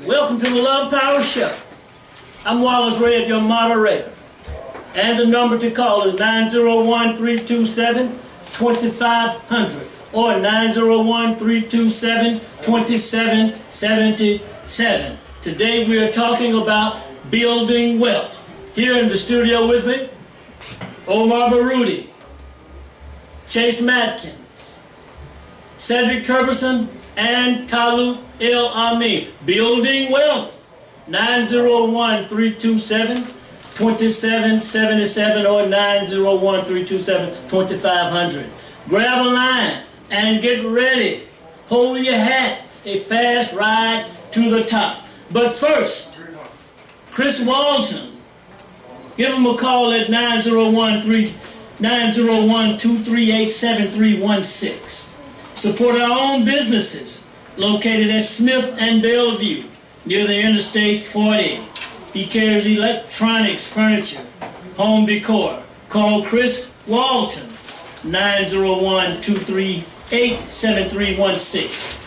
Welcome to the Love Power Show. I'm Wallace Red, your moderator. And the number to call is 901-327-2500 or 901-327-2777. Today we are talking about building wealth. Here in the studio with me, Omar Baruti, Chase Madkins, Cedric Curbison, and Talut amin. Building wealth. 901-327-2777 or 901-327-2500. Grab a line and get ready. Hold your hat. A fast ride to the top. But first, Chris Walton. Give him a call at 901-238-7316. Support our own businesses located at Smith and Bellevue near the Interstate 40. He carries electronics, furniture, home decor. Call Chris Walton, 901-238-7316.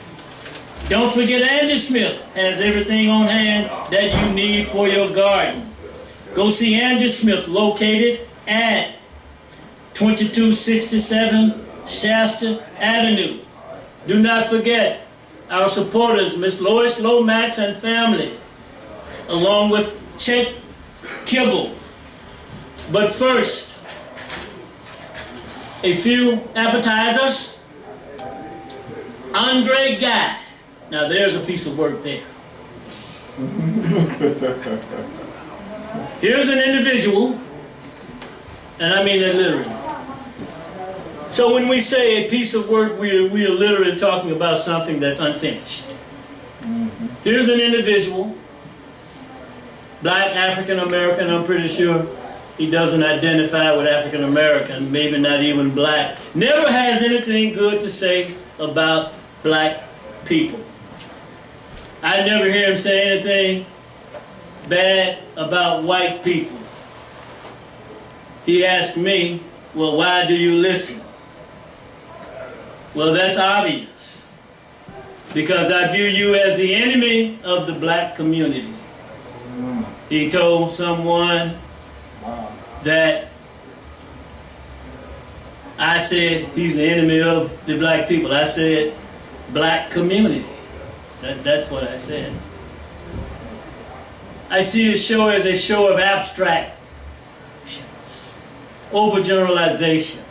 Don't forget Andy Smith has everything on hand that you need for your garden. Go see Andy Smith located at 2267 Shasta Avenue. Do not forget our supporters, Miss Lois Lomax and family, along with Chet Kibble. But first, a few appetizers. Andre Guy. Now there's a piece of work there. Here's an individual, and I mean that literally. So when we say a piece of work, we are literally talking about something that's unfinished. Here's an individual, black, African American. I'm pretty sure he doesn't identify with African American, maybe not even black. Never has anything good to say about black people. I never hear him say anything bad about white people. He asked me, well, why do you listen? Well, that's obvious. Because I view you as the enemy of the black community. He told someone that I said he's the enemy of the black people. I said black community. That's what I said. I see his show as a show of abstractions, overgeneralization,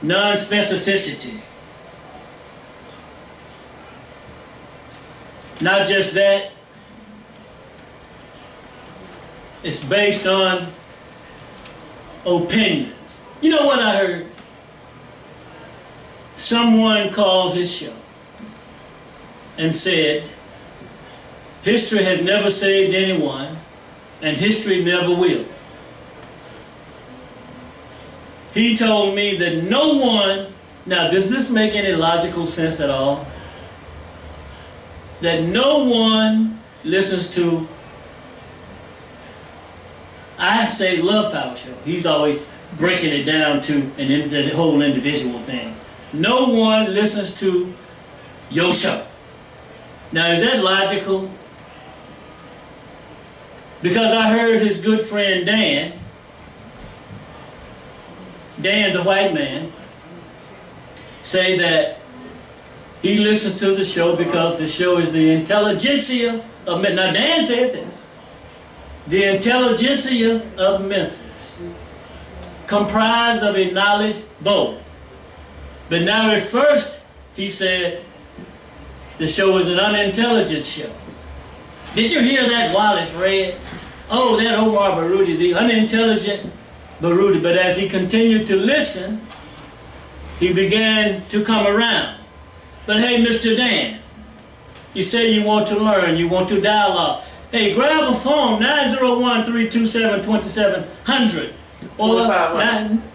non-specificity. Not just that, it's based on opinions. You know what I heard? Someone called his show and said, history has never saved anyone, and history never will. He told me that no one, now does this make any logical sense at all? That no one listens to, I say Love Power Show. He's always breaking it down to the whole individual thing. No one listens to your show. Now is that logical? Because I heard his good friend Dan the white man, say that he listens to the show because the show is the intelligentsia of Memphis. Now Dan said this. The intelligentsia of Memphis, comprised of a knowledge bowl. But now at first, he said the show is an unintelligent show. Did you hear that, Wallace Red? Oh, that Omar Baruti, the unintelligent Baruti. But as he continued to listen, he began to come around. But hey, Mr. Dan, you say you want to learn, you want to dialogue. Hey, grab a phone, 901-327-2700 or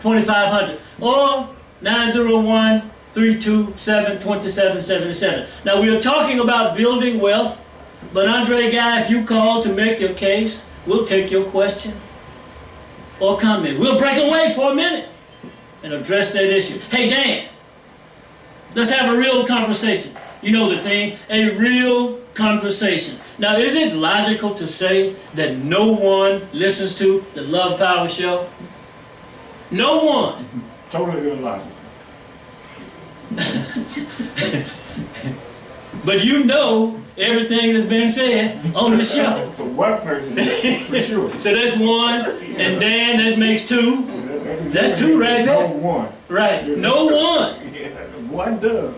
2500 or 901-327-2777. Now we are talking about building wealth, but Andre Guy, if you call to make your case, we'll take your question or comment. We'll break away for a minute and address that issue. Hey Dan, let's have a real conversation. You know the thing, a real conversation. Now, is it logical to say that no one listens to the Love Power Show? No one. Totally illogical. But you know everything that's been said on the show. So one person, for sure. So that's one, and Dan, that makes two. That's two right there. No one. Right, no one. Yeah, one does.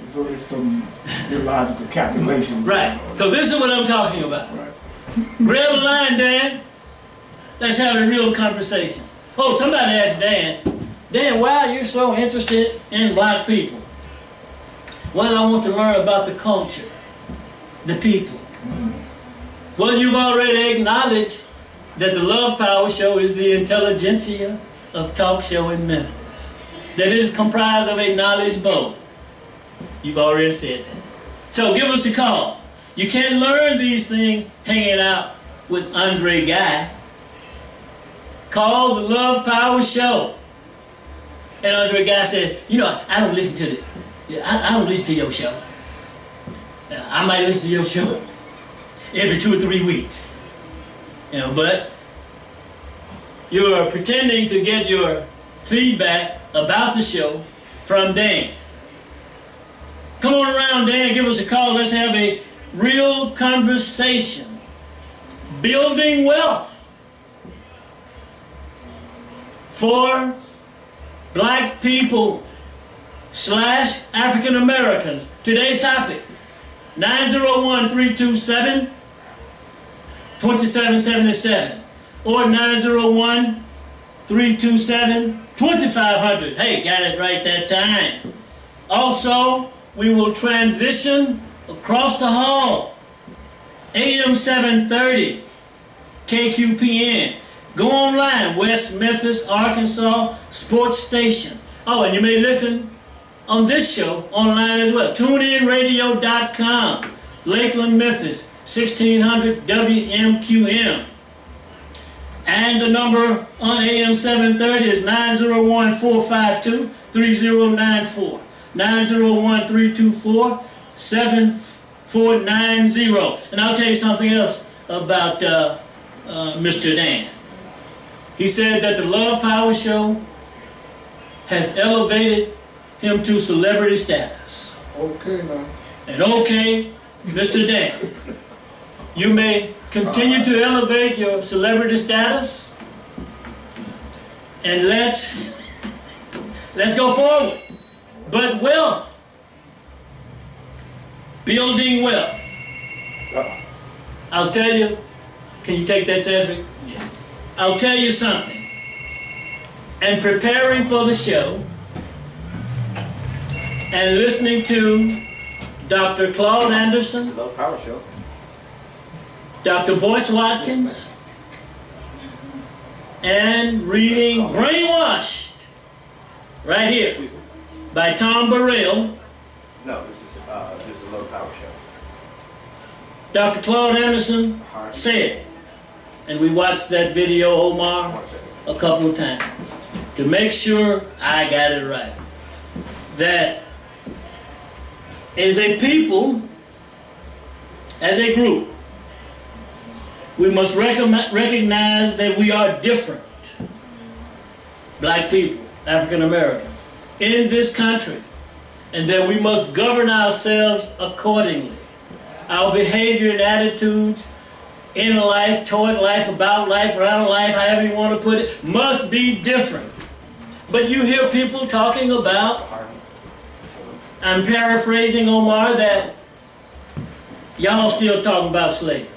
So there's some illogical calculation. Right, so this is what I'm talking about. Right. Grab the line, Dan. Let's have a real conversation. Oh, somebody asked Dan, why are you so interested in black people? Well, I want to learn about the culture, the people. Well, you've already acknowledged that the Love Power Show is the intelligentsia of talk show in Memphis. That it is comprised of a knowledge bowl. You've already said that. So give us a call. You can't learn these things hanging out with Andre Guy. Call the Love Power Show. And Andre Guy said, you know, I don't listen to I don't listen to your show. I might listen to your show every 2 or 3 weeks. You know, but you are pretending to get your feedback about the show from Dan. Come on around, Dan, give us a call. Let's have a real conversation. Building wealth for black people / African Americans. Today's topic, 901-327-2777 or 901-327-2500. Hey, got it right that time. Also, we will transition across the hall. AM 730, KQPN. Go online, West Memphis, Arkansas Sports Station. Oh, and you may listen on this show online as well. TuneInRadio.com, Lakeland, Memphis, 1600 WMQM. And the number on AM 730 is 901-452-3094. 901-324-7490. And I'll tell you something else about Mr. Dan. He said that the Love Power Show has elevated him to celebrity status. Okay, now. And okay, Mr. Dan, you may continue to elevate your celebrity status, and let's go forward. But wealth, building wealth. I'll tell you, can you take that, Cedric? Yes. I'll tell you something. And preparing for the show and listening to Dr. Claude Anderson, Love Power Show, Dr. Boyce Watkins, and reading Brainwashed, right here, by Tom Burrell. No, this is the Love Power Show. Dr. Claude Anderson said, and we watched that video, Omar, a couple of times, to make sure I got it right, that as a people, as a group, we must recognize that we are different, black people, African Americans, in this country, and that we must govern ourselves accordingly. Our behavior and attitudes in life, toward life, about life, around life, however you want to put it, must be different. But you hear people talking about, I'm paraphrasing Omar, that y'all still talking about slavery.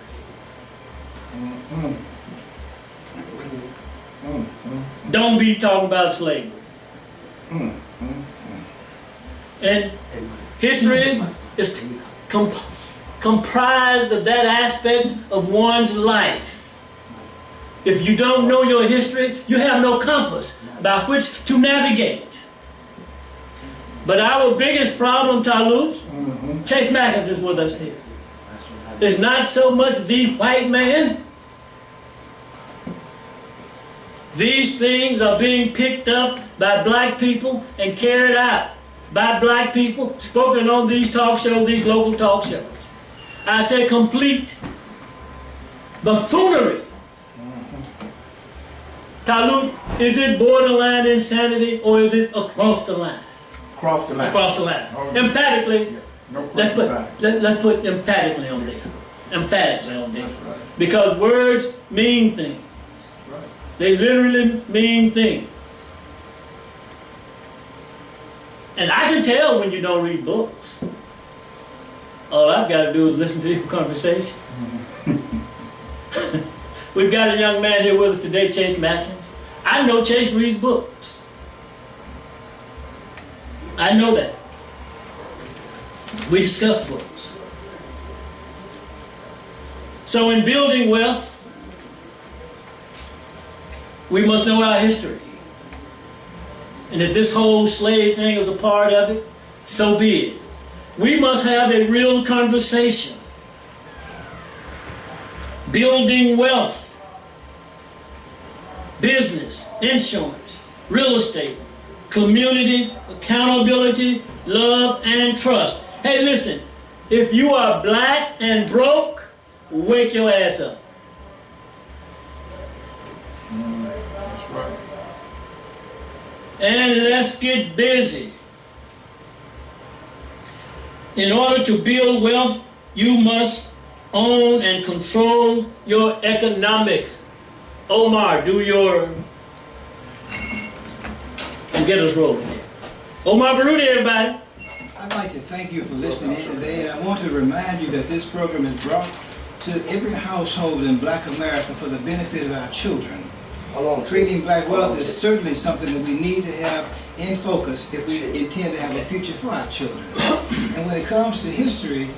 Don't be talking about slavery. And history is comprised of that aspect of one's life. If you don't know your history, you have no compass by which to navigate. But our biggest problem, Talut, Chase Madkins is with us here, is not so much the white man. These things are being picked up by black people and carried out by black people, spoken on these talk shows, these local talk shows. I said complete buffoonery. Talut, is it borderline insanity or is it across the line? Across the line. Across the line. Oh, Emphatically, yeah. No question about it. let's put emphatically on there. Emphatically on there. That's right. Because words mean things. That's right. They literally mean things. And I can tell when you don't read books. All I've got to do is listen to your conversation. We've got a young man here with us today, Chase Madkins. I know Chase reads books. I know that. We discuss books. So in building wealth, we must know our history. And if this whole slave thing is a part of it, so be it. We must have a real conversation. Building wealth, business, insurance, real estate, community, accountability, love, and trust. Hey, listen, if you are black and broke, wake your ass up. That's right. And let's get busy. In order to build wealth, you must own and control your economics. Omar, do your... and get us rolling. Omar Baruti, everybody. I'd like to thank you for listening in today, and I want to remind you that this program is brought to every household in Black America for the benefit of our children. Creating black wealth is certainly something that we need to have in focus if we intend to have a future for our children. And when it comes to history,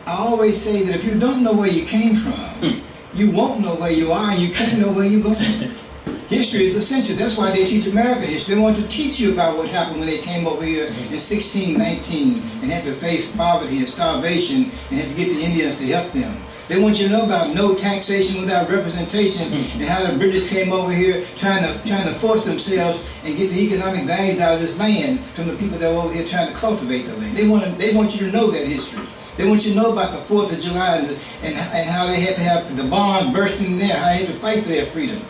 I always say that if you don't know where you came from, you won't know where you are, and you can't know where you're going. History is essential. That's why they teach American history. They want to teach you about what happened when they came over here in 1619 and had to face poverty and starvation and had to get the Indians to help them. They want you to know about no taxation without representation and how the British came over here trying to force themselves and get the economic values out of this land from the people that were over here trying to cultivate the land. They want you to know that history. They want you to know about the 4th of July and how they had to have the bomb bursting in there, how they had to fight for their freedom.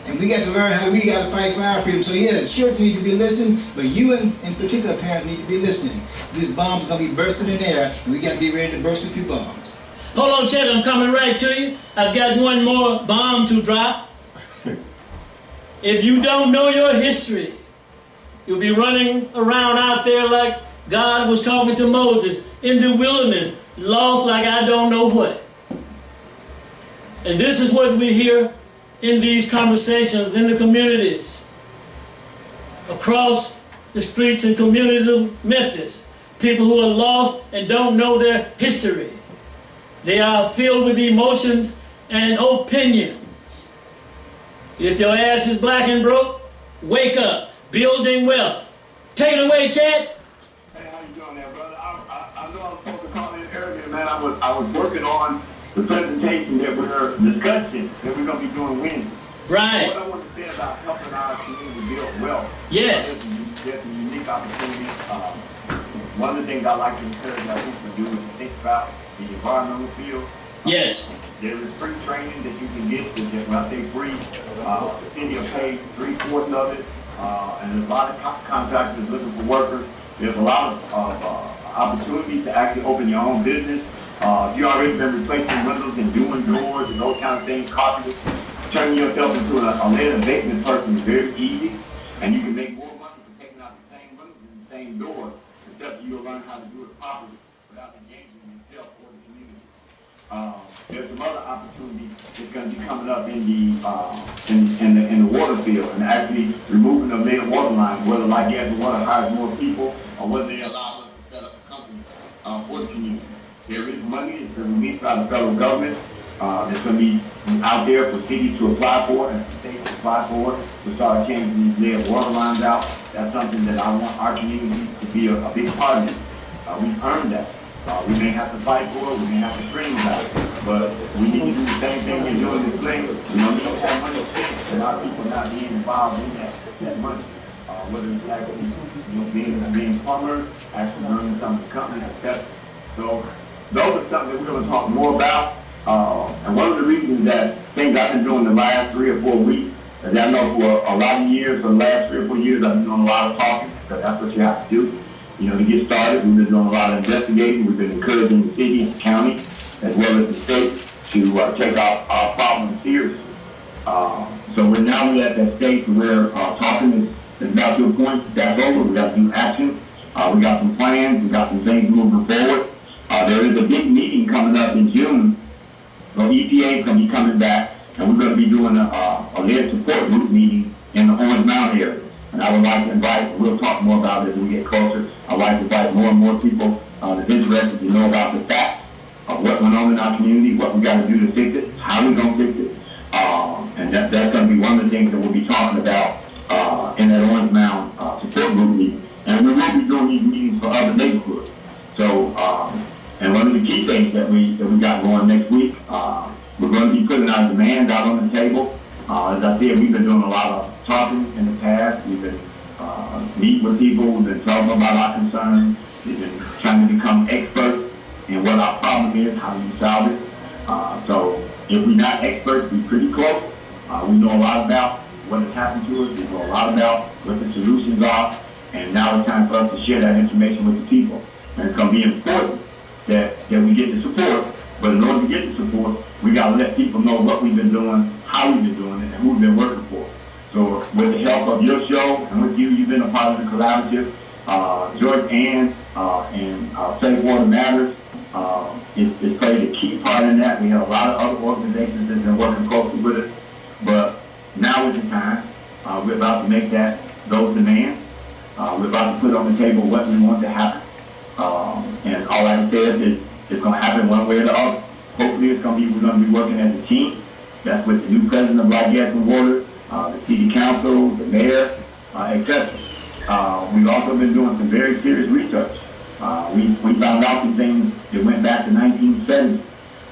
And we got to learn how we got to fight for our freedom. So yeah, the children need to be listening, but you in particular parents need to be listening. These bombs are going to be bursting in there, and we got to be ready to burst a few bombs. Hold on, Chad, I'm coming right to you. I've got one more bomb to drop. If you don't know your history, you'll be running around out there like God was talking to Moses in the wilderness, lost like I don't know what. And this is what we hear in these conversations in the communities, across the streets and communities of Memphis. People who are lost and don't know their history. They are filled with emotions and opinions. If your ass is black and broke, wake up. Building wealth. Take it away, Chad. Hey, how you doing there, brother? I know I was supposed to call in earlier, man. I was working on the presentation that we're discussing, that we're going to be doing Wednesday. Right. What I want to say about helping our community build wealth. Yes. There's a unique opportunity. One of the things I like to encourage our people to do is to think about the environmental field. Yes. There is free training that you can get. When I say free, city will pay 3/4 of it. And there's a lot of contractors looking for workers. There's a lot of opportunities to actually open your own business. You already been replacing windows and doing doors and those kind of things, carpenters. Turning yourself into a lead abatement person is very easy, and you can make more money for taking out the same windows and the same doors, except you'll learn how to do it properly without endangering yourself or the community. There's some other opportunities that's going to be coming up in the water field, and actually removing the main water line, whether like Gas and Water hires more people or whether they allow us to set up a company for the community. There is money that's been released by the federal government that's going to be out there for cities to apply for and states to apply for to start changing these lead water lines out. That's something that I want our community to be a big part of it. We've earned that. We may have to fight for it, we may have to scream about it, but we need to do the same thing we're doing this thing. We don't need to have money spent and our people not being involved in that money. whether it's actually, being plumbers, actually learning some of the companies, etc. So those are something that we're going to talk more about. And one of the reasons that things I've been doing the last 3 or 4 weeks, as I know for a lot of years, for the last 3 or 4 years, I've been doing a lot of talking, because that's what you have to do. To get started, we've been doing a lot of investigating. We've been encouraging the city and the county, as well as the state, to take our problems seriously. So we're now at that stage where talking is about to a point that's over. We got to do action. We got some plans. We got some things moving forward. There is a big meeting coming up in June. So EPA is going to be coming back, and we're going to be doing a lead support group meeting in the Orange Mountain area. And I would like to invite, we'll talk more about it as we get closer. I'd like to invite more and more people that's interested to know about the facts of what went on in our community, what we got to do to fix it, how we're going to fix it. And that's going to be one of the things that we'll be talking about in that Orange Mound support group meeting. And we will be doing these meetings for other neighborhoods. So, and one of the key things that we got going next week, we're going to be putting our demands out on the table. As I said, we've been doing a lot of talking in the past. We've been meeting with people. We've been talking about our concerns. We've been trying to become experts in what our problem is, how we solve it. So if we're not experts, we're pretty close. We know a lot about what has happened to us. We know a lot about what the solutions are. And now it's time for us to share that information with the people. And it's going to be important that we get the support. But in order to get the support, we got to let people know what we've been doing, how we've been doing it, and who we've been working for. So with the help of your show and with you, you've been a part of the collaborative. George Ann and Safe Water Matters it's played a key part in that. We have a lot of other organizations that have been working closely with us. But now is the time. We're about to make those demands. We're about to put on the table what we want to happen. And all I can say is it's going to happen one way or the other. Hopefully we're going to be working as a team. That's with the new president of Black Gas and Water, the city council, the mayor, etc. We've also been doing some very serious research. We found out some things that went back to 1970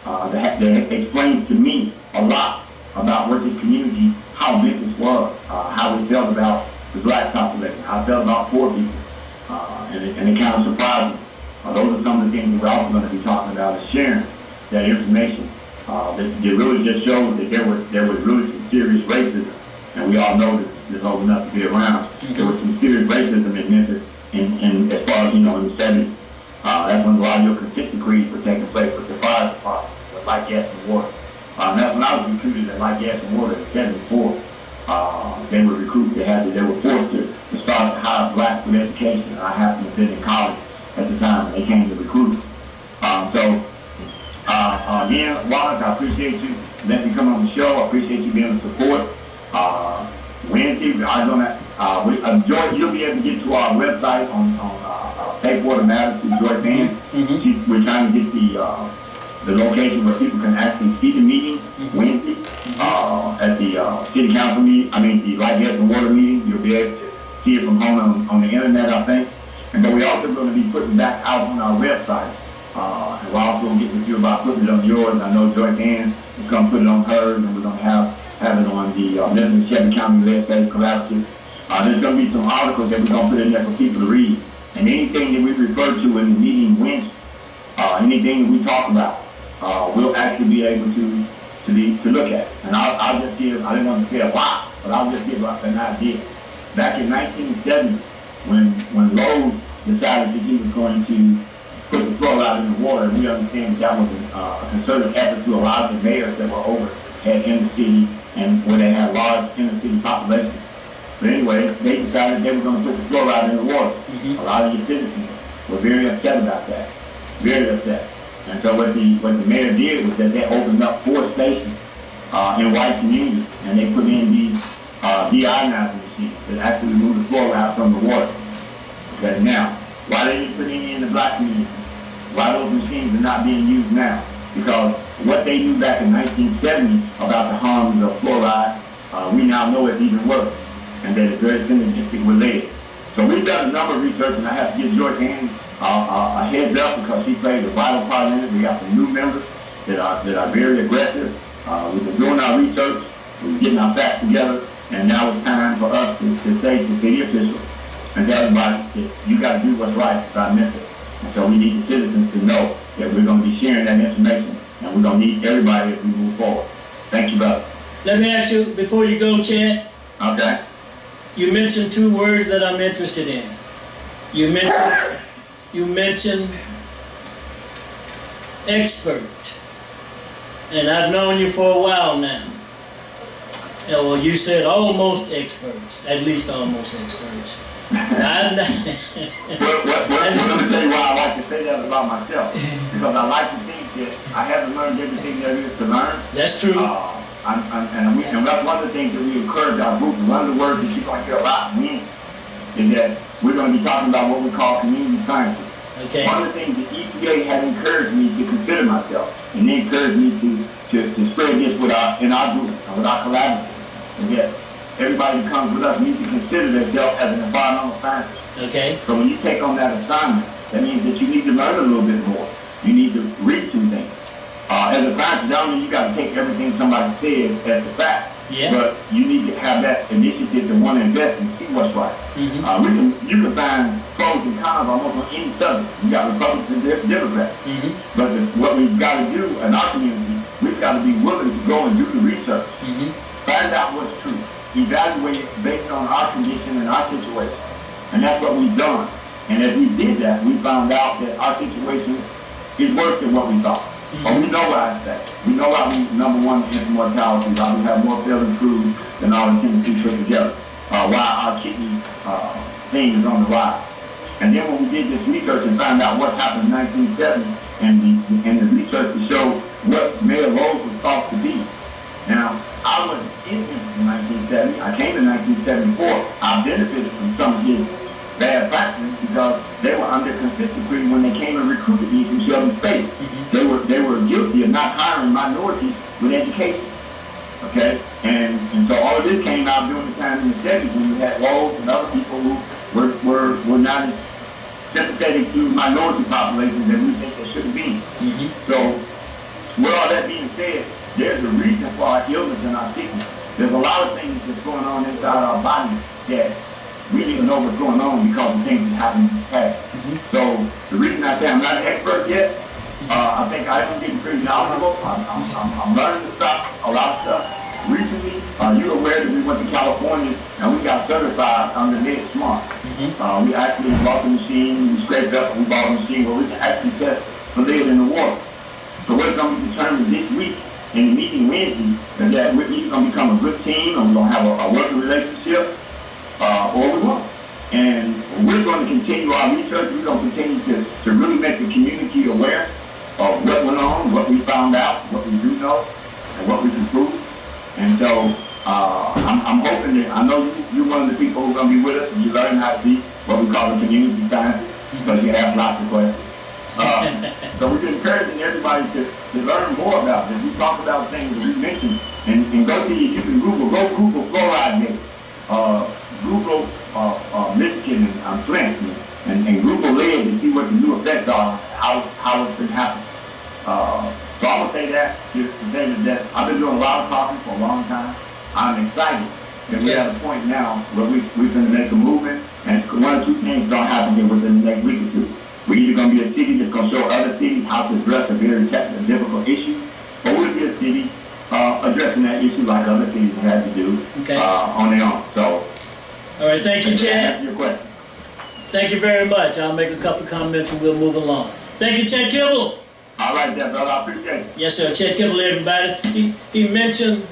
that explains to me a lot about what this community, how Memphis was, how we felt about the black population, how we felt about poor people, and it kind of surprised me. Those are some of the things that we're also going to be talking about, is sharing that information. That really just shows that there was really some serious racism, and we all know this old enough to be around. There was some serious racism in Memphis, in as far as in the 70s. That's when a lot of your consent decrees were taking place with the fire department, with Light, Gas, and Water. That's when I was recruited at Light, Gas, and Water in 74. They were recruited. They were forced to start to hire blacks for education. And I happened to have been in college at the time when they came to recruit. Again, Wallace, I appreciate you letting me come on the show. I appreciate you being a support. Wednesday, George, you'll be able to get to our website on Safe Water Matters through George Band. We're trying to get the location where people can actually see the meeting Wednesday at the city council meeting. The Light, Gas, and Water meeting. You'll be able to see it from home on the internet, I think. But we're also going to be putting back out on our website. And we're also going to get with you about putting it on yours. I know Joy Ann is going to put it on hers, and we're going to have it on the Memphis Shelby County Legislative Collaborative. There's going to be some articles that we're going to put in there for people to read. And anything that we refer to in the meeting Wednesday, anything that we talk about, we'll actually be able to look at. And I'll just give, I didn't want to say a lot, but I'll just give an idea. Back in 1970, when Lowe's decided that he was going to put the fluoride in the water, and we understand that was a concerted effort to a lot of the mayors that were over in the city and where they had large inner city populations. But anyway, they decided they were going to put the fluoride in the water. A lot of the citizens were very upset about that, very upset. And so what the mayor did was that they opened up 4 stations in white communities, and they put in these deionizing machines that actually remove the fluoride from the water. Okay, now, why they didn't put any in the black community? Why those machines are not being used now? Because what they knew back in 1970 about the harms of fluoride, we now know it's even worse, and that it's very synergistic with lead. So we've done a number of research, and I have to give George Ann a heads up because she plays a vital part in it. We got some new members that are very aggressive. We've been doing our research, we're getting our facts together, And now it's time for us to say to city officials and tell everybody that you got to do what's right by Memphis. And so we need the citizens to know that we're going to be sharing that information, and we're going to need everybody as we move forward. Thank you, brother. Let me ask you, before you go, Chad. Okay. You mentioned two words that I'm interested in. You mentioned expert. And I've known you for a while now. Well, you said almost experts, at least almost experts. Let me tell you why I like to say that about myself. Because I like to think that I haven't learned everything there is to learn. That's true. And that's one of the things that we encourage our group. One of the words that you're going to hear a lot from me is that we're going to be talking about what we call community sciences. Okay. One of the things that EPA has encouraged me to consider myself, and they encouraged me to spread this in our group and with our collaborators, and that everybody who comes with us needs to consider themselves as an environmental scientist. Okay. So when you take on that assignment, that means that you need to learn a little bit more. You need to read some things. As a scientist, down there, you got to take everything somebody says as a fact. Yeah. But you need to have that initiative to want to invest and see what's right. Mm-hmm. You can find pros and cons almost on any subject. You got Republicans and Democrats. Mm-hmm. But what we've got to do in our community, we've got to be willing to go and do the research. Mm-hmm. Find out what's true. Evaluate it based on our condition and our situation. And that's what we've done. And as we did that, we found out that our situation is worse than what we thought. Mm-hmm. But we know why it's that. We know why we number one in mortality, why we have more failing crews than all the Tennessee put together. Why our kidney thing is on the rise. And then when we did this research and found out what happened in 1970 and the research to show what Mayor Rose was thought to be. Now, I was in 1970. I came in 1974. I benefited from some of his bad practices because they were under consent decree when they came and recruited me from Shelby State. Mm-hmm. They were guilty of not hiring minorities with education. Okay? And so all of this came out during the time in the 70s when we had Rose and other people who were not as sympathetic to minority populations that we think they should be. Mm-hmm. So with all that being said, there's a reason for our illness and our sickness. There's a lot of things that's going on inside our body that we didn't know what's going on because of things that happened in the past. Mm-hmm. So the reason I say I'm not an expert yet, I think I'm getting pretty knowledgeable. I'm learning to stop a lot of stuff. Recently, you're aware that we went to California and we got certified under Med Smart. Mm-hmm. We actually bought the machine, we scraped up and we bought a machine where we can actually test for lead in the water. So what's going to be determined this week in the meeting Wednesday is that we're either going to become a good team or we're going to have a working relationship or we won't. And we're going to continue our research. We're going to continue to really make the community aware of what went on, what we found out, what we do know, and what we can prove. And so I'm hoping that, I know you're one of the people who are going to be with us and you learn how to be what we call a community scientist because you have lots of questions. So we're encouraging everybody to learn more about this. We talk about things that we mentioned and go to you can Google fluoride data. Google Michigan and Flint and Google lead to see what the new effects are, how it's been happening. So I would say that that I've been doing a lot of talking for a long time. I'm excited that we're at a point now where we're going to make a movement, and one or two things don't happen here within the next week or two. We're either going to be a city that's going to show other cities how to address a very technical, difficult issue, or we'll be a city addressing that issue like other cities had to do on their own. So, all right, thank you, Chad. Your question. Thank you very much. I'll make a couple comments and we'll move along. Thank you, Chet Kibble. All right, then, brother. I appreciate it. Yes, sir. Chet Kibble, everybody. He mentioned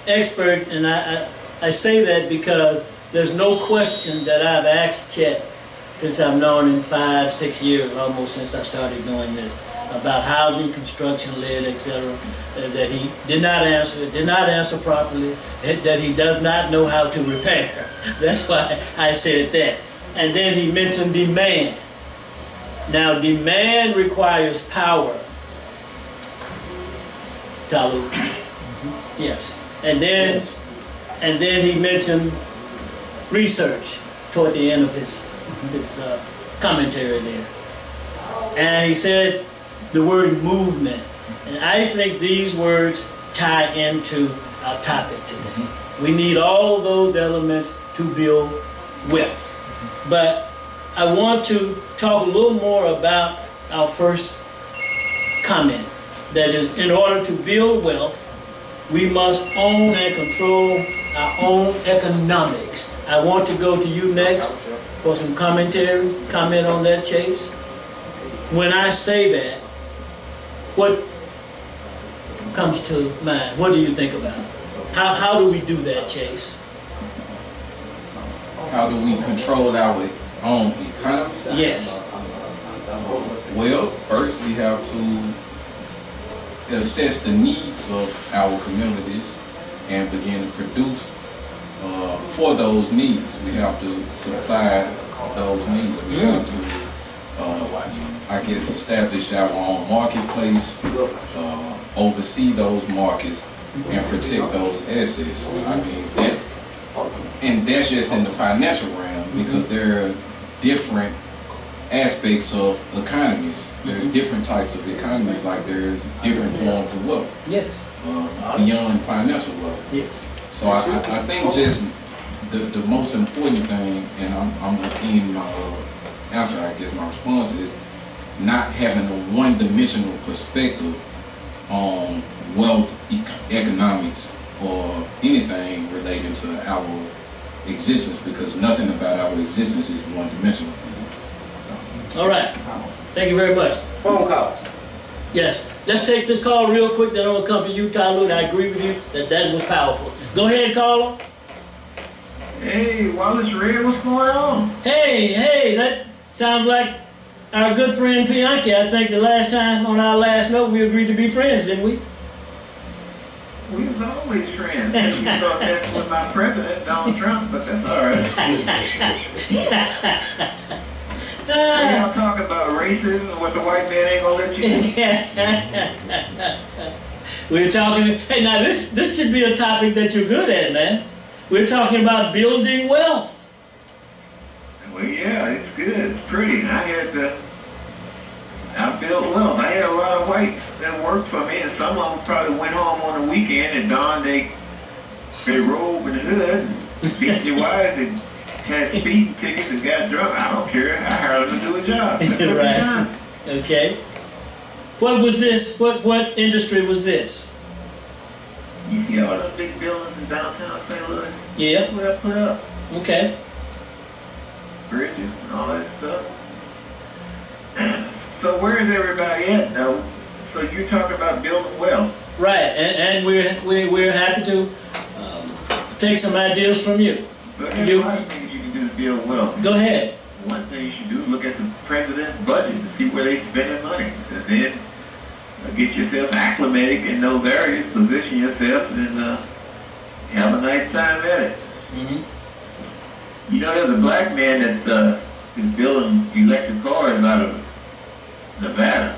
expert, and I say that because there's no question that I've asked Chet since I've known him 5-6 years, almost since I started doing this, about housing, construction, lead, etc., that he did not answer properly, that he does not know how to repair. That's why I said that. And then he mentioned demand. Now, demand requires power. Talut. Yes. And then he mentioned research toward the end of his commentary there. And he said the word movement. And I think these words tie into our topic today. We need all those elements to build wealth. But I want to talk a little more about our first comment. That is, in order to build wealth, we must own and control our own economics. I want to go to you next for some comment on that, Chase. When I say that, what comes to mind? What do you think about? How do we do that, Chase? How do we control our own economy? Yes. Well, first we have to assess the needs of our communities and begin to produce for those needs. We have to supply those needs. We have to, I guess, establish our own marketplace, oversee those markets, and protect those assets. I mean, and that's just in the financial realm, because there are different aspects of economies. There are different types of economies, like there are different forms of wealth. Yes. Beyond financial wealth. Yes. So I think just the most important thing, and I'm in my answer, I guess my response is not having a one-dimensional perspective on wealth, economics, or anything relating to our existence, because nothing about our existence is one-dimensional. All right. Thank you very much. Phone call. Yes. Let's take this call real quick, then I'm going to come to you, Talut. I agree with you that was powerful. Go ahead, caller. Hey, Wallace Red, what's going on? Hey, that sounds like our good friend Bianchi. I think the last time on our last note we agreed to be friends, didn't we? We was always friends. You thought that was my president, Donald Trump, but that's all right. We're gonna talk about racism and what the white man ain't gonna let you do. We're talking, hey, now this should be a topic that you're good at, man. We're talking about building wealth. Well, yeah, it's good. It's pretty. I built wealth. I had a lot of whites that worked for me, and some of them probably went home on the weekend and donned their robe and hood and beat their wives and had speeding tickets and got drunk. I don't care. I hired them to do a job. Right. Okay. What was this? What industry was this? You see all those big buildings in downtown St. Louis? Yeah. Put up. Okay. Bridges and all that stuff. So where is everybody at though? So you're talking about building wealth. Right, and we're happy to take some ideas from you. But there's a lot of things you can do to build wealth. Go ahead. One thing you should do is look at the president's budget and see where they're spending money. And then get yourself acclimated in those areas, position yourself, and have a nice time at it. Mm-hmm. You know, there's a black man that is building electric cars out of Nevada.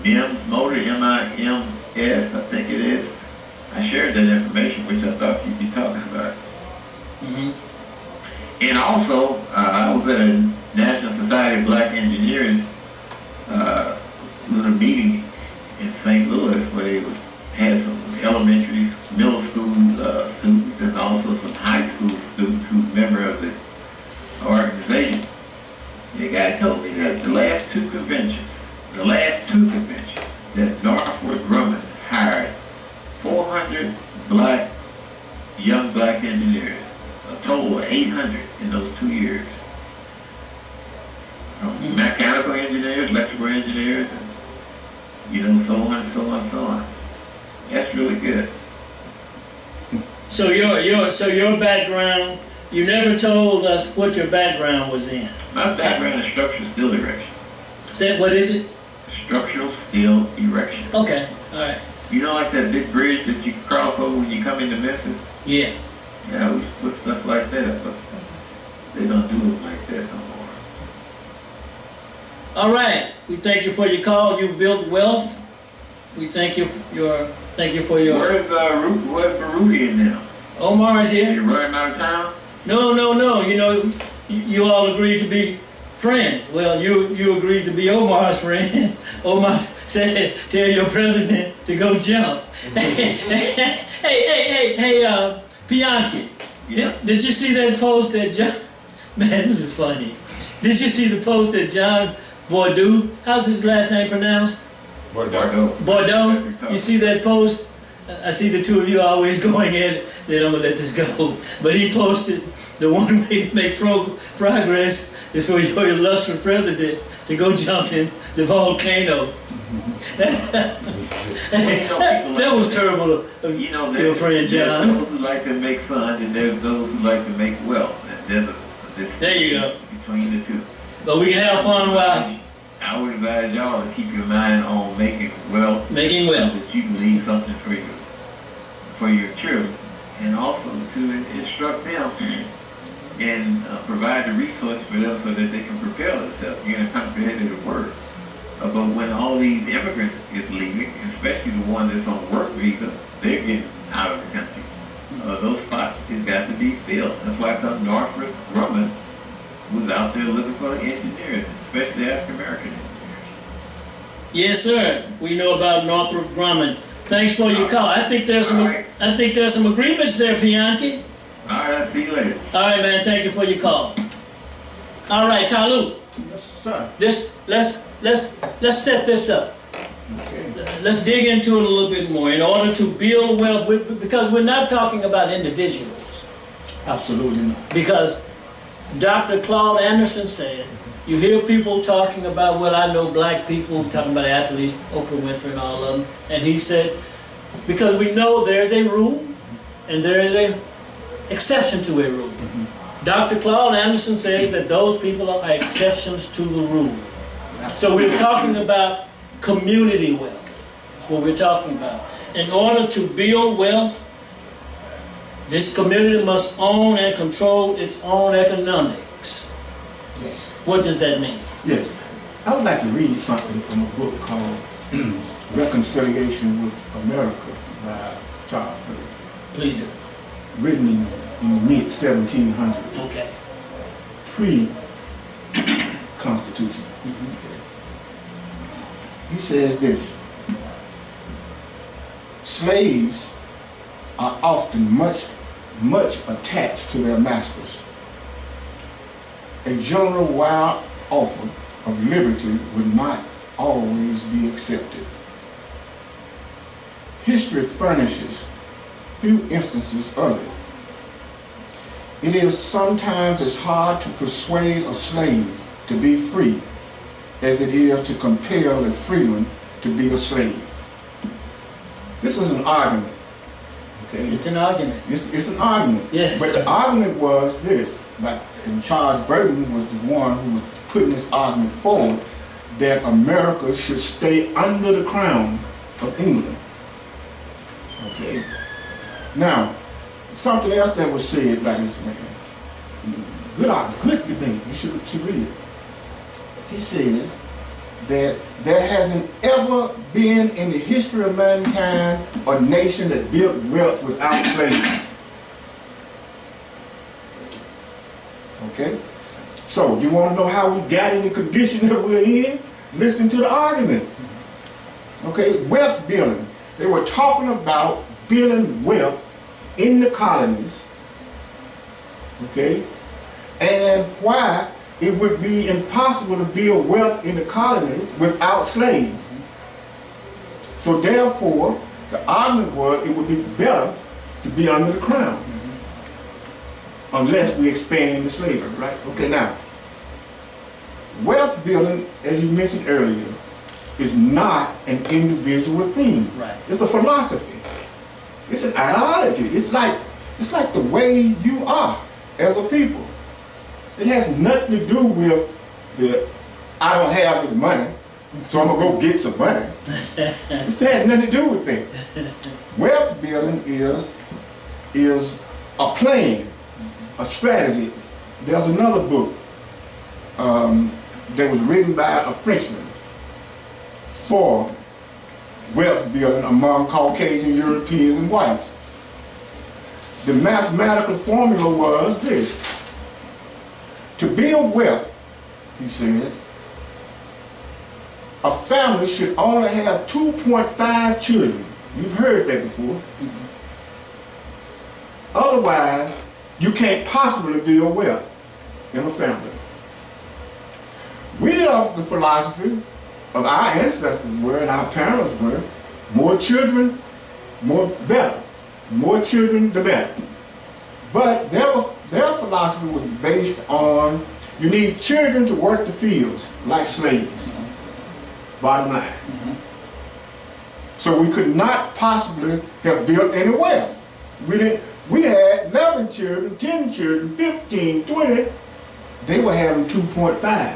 MIMS Motor, M-I-M-S, I think it is. I shared that information, which I thought you'd be talking about. Mm-hmm. And also, I was at a National Society of Black Engineers little meeting in St. Louis where they had some elementary, middle school students and also some high school students who were members of the organization. The guy told me that the last two conventions, that Northrop Grumman hired 400 young black engineers, a total of 800 in those 2 years. Mechanical engineers, electrical engineers, and so on and so on and so on. That's really good. So your background, you never told us what your background was in. My background is structural steel erection. What is it? Structural steel erection. Okay, all right. You know, like that big bridge that you cross over when you come into Memphis? Yeah. Yeah, we put stuff like that, but they don't do it like that no more. All right. We thank you for your call. You've built wealth. We thank you for your. Where's Baruti in now? Omar's here. You running out of town? No. You all agreed to be friends. Well, you agreed to be Omar's friend. Omar said, "Tell your president to go jump." Hey, Bianchi, Yeah. did you see that post that John, man, this is funny. Did you see the post that John Bordeaux, how's his last name pronounced? Bordeaux. You see that post? I see the two of you always going at it. Then I'm gonna let this go. But he posted the one way to make progress is for your illustrious president to go jump in the volcano. That was terrible of your friend John. There's those who like to make fun, and there's those who like to make wealth. And there's a There you go. between the two. But we can have fun while I would advise y'all to keep your mind on making wealth. making wealth. So that you can leave something for your children, and also to instruct them and provide the resource for them so that they can propel themselves. You're in a comprehensive word. But when all these immigrants is leaving, especially the ones that's on work visa, they're getting out of the country. Those spots has got to be filled. That's why some Northrop Grumman was out there looking for engineers, especially African American engineers. Yes, sir. We know about Northrop Grumman. Thanks for your call. I think there's some. Right. I think there's some agreements there, Bianchi. All right, I'll see you later. All right, man. Thank you for your call. All right, Talut. Yes, sir. Let's set this up. Okay. Let's dig into it a little bit more in order to build wealth, because we're not talking about individuals. Absolutely not. Because Dr. Claude Anderson said, you hear people talking about, well, I know black people, talking about athletes, Oprah Winfrey and all of them, and he said, because we know there's a rule and there is an exception to a rule. Dr. Claude Anderson says that those people are exceptions to the rule. So we're talking about community wealth. That's what we're talking about. In order to build wealth, this community must own and control its own economics. Yes. What does that mean? Yes. I would like to read something from a book called Reconciliation with America by Charles Baruti, Please do. written in the mid-1700s, Okay. pre-Constitution. He says this: slaves are often much attached to their masters. A general wild offer of liberty would not always be accepted. History furnishes few instances of it. It is sometimes as hard to persuade a slave to be free as it is to compel a freeman to be a slave. This is an argument. Okay? It's an argument. It's an argument. Yes. But the argument was this, and Charles Burton was the one who was putting this argument forward, that America should stay under the crown of England. Okay? Now, something else that was said by this man, good debate, you should read it. He says that there hasn't ever been in the history of mankind a nation that built wealth without slaves. Okay? So, you want to know how we got in the condition that we're in? Listen to the argument. Okay? Wealth building. They were talking about building wealth in the colonies. Okay? And why it would be impossible to build wealth in the colonies without slaves. So therefore, the argument was it would be better to be under the crown. Unless we expand the slavery, right? Okay, now, wealth building, as you mentioned earlier, is not an individual thing. Right. It's a philosophy. It's an ideology. It's like the way you are as a people. It has nothing to do with I don't have the money, so I'm gonna go get some money. It has nothing to do with that. Wealth building is a plan, a strategy. There's another book that was written by a Frenchman for wealth building among Caucasian Europeans and whites. The mathematical formula was this: to build wealth, he says, a family should only have 2.5 children. You've heard that before. Otherwise, you can't possibly build wealth in a family. We of the philosophy of our ancestors were and our parents were, more children, more better. More children, the better. But their philosophy was based on you need children to work the fields like slaves. Bottom line. So we could not possibly have built any wealth. We had 11 children, 10 children, 15, 20. They were having 2.5.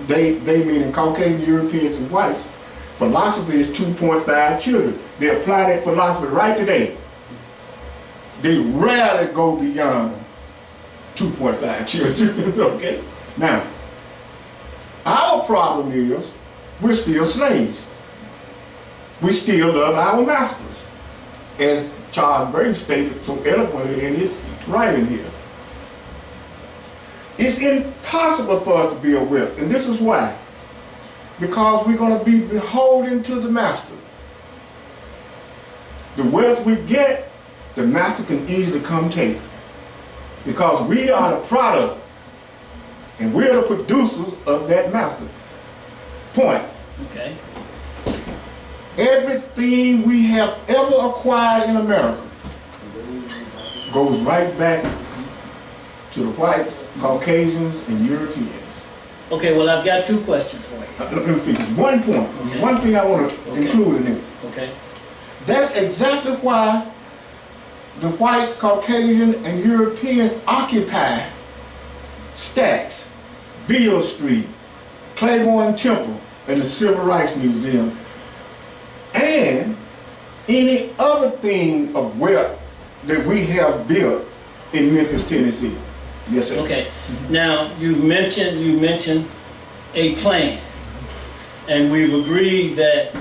They meaning Caucasian, Europeans, and whites. Philosophy is 2.5 children. They apply that philosophy right today. They rarely go beyond 2.5 children. Okay? Now, our problem is we're still slaves. We still love our masters, as Charles Burton stated so eloquently in his writing here. It's impossible for us to be a wealth, and this is why. Because we're going to be beholden to the master. The wealth we get, the master can easily come take. Because we are the product, and we're the producers of that master. Point. Okay. Everything we have ever acquired in America goes right back to the whites, Caucasians, and Europeans. Okay, well, I've got two questions for you. Let me fix this. One point. There's one thing I want to include in it. Okay. That's exactly why the whites, Caucasian, and Europeans occupy Stacks, Beale Street, Claiborne Temple, and the Civil Rights Museum, and any other thing of wealth that we have built in Memphis, Tennessee. Yes, sir. Okay. Now you mentioned a plan, and we've agreed that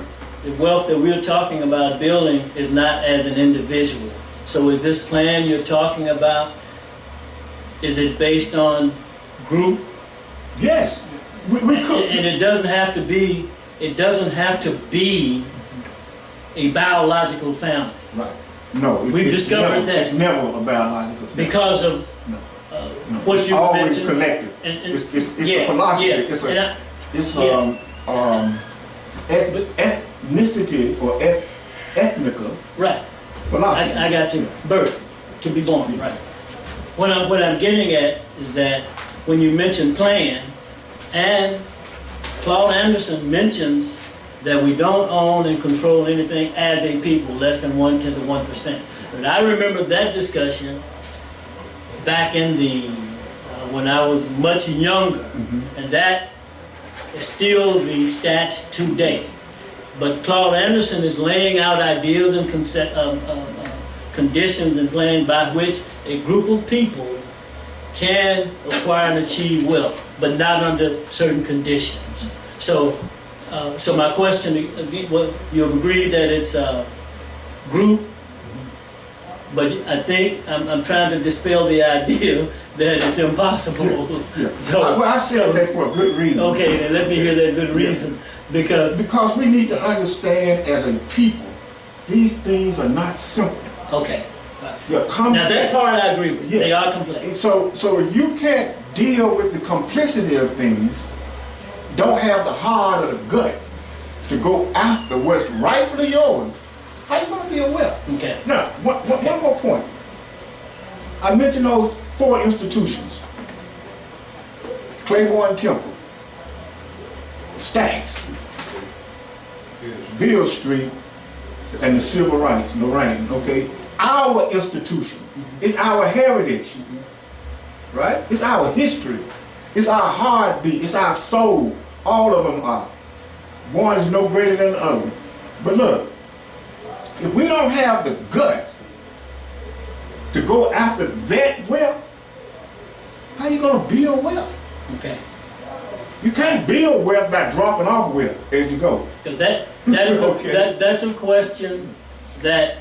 the wealth that we're talking about building is not as an individual. So is this plan you're talking about, is it based on group? Yes. We could. And it doesn't have to be a biological family. Right. No. We've discovered that. It's never a biological family. Because of no. what it's you always mentioned. collective. And it's a philosophy. Yeah. It's ethnicity or ethnica. Right. Philosophy. I got you. Birth, to be born. Yeah. Right. What I'm getting at is that when you mention plan, and Claude Anderson mentions that we don't own and control anything as a people, less than 1/1%. But I remember that discussion back in the when I was much younger, and that is still the stats today. But Claude Anderson is laying out ideas and conditions and plans by which a group of people can acquire and achieve wealth, but not under certain conditions. So my question, well, you've agreed that it's a group, but I think I'm trying to dispel the idea that it's impossible. Yeah. So, I said that for a good reason. Okay, then let me hear that good reason. Because we need to understand as a people, these things are not simple. Okay. They're complex. Now that part I agree with. Yeah. They are complex. And so if you can't deal with the complexity of things, don't have the heart or the gut to go after what's rightfully yours, how you going to be a wealth? Okay. Now, one more point. I mentioned those 4 institutions. Claiborne Temple, Stacks, Beale Street, and the Civil Rights, Lorraine, okay? Our institution. It's our heritage, right? It's our history. It's our heartbeat. It's our soul. All of them are. One is no greater than the other. But look, if we don't have the gut to go after that wealth, how you going to build wealth? Okay. You can't build wealth by dropping off wealth as you go. That's a question that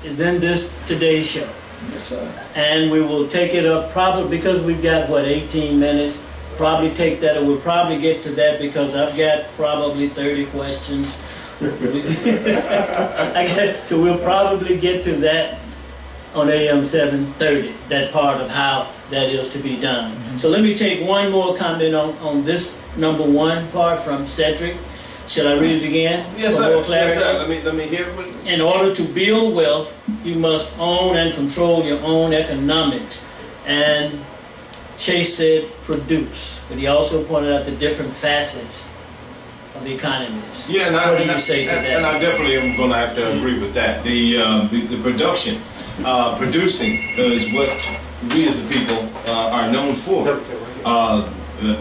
is in this today's show. Yes, sir. And we will take it up probably because we've got, 18 minutes. Probably take that, and we'll probably get to that because I've got probably 30 questions. So we'll probably get to that on AM 730, that part of how that is to be done. So let me take one more comment on this number one part from Cedric. Should I read it again? Yes, for sir. more clarity? Yes, sir. Let me hear it. In order to build wealth, you must own and control your own economics. And Chase said produce, but he also pointed out the different facets of the economies. Yeah, and what do you say to that? And I definitely am going to have to agree with that. The production, producing is what we as a people are known for.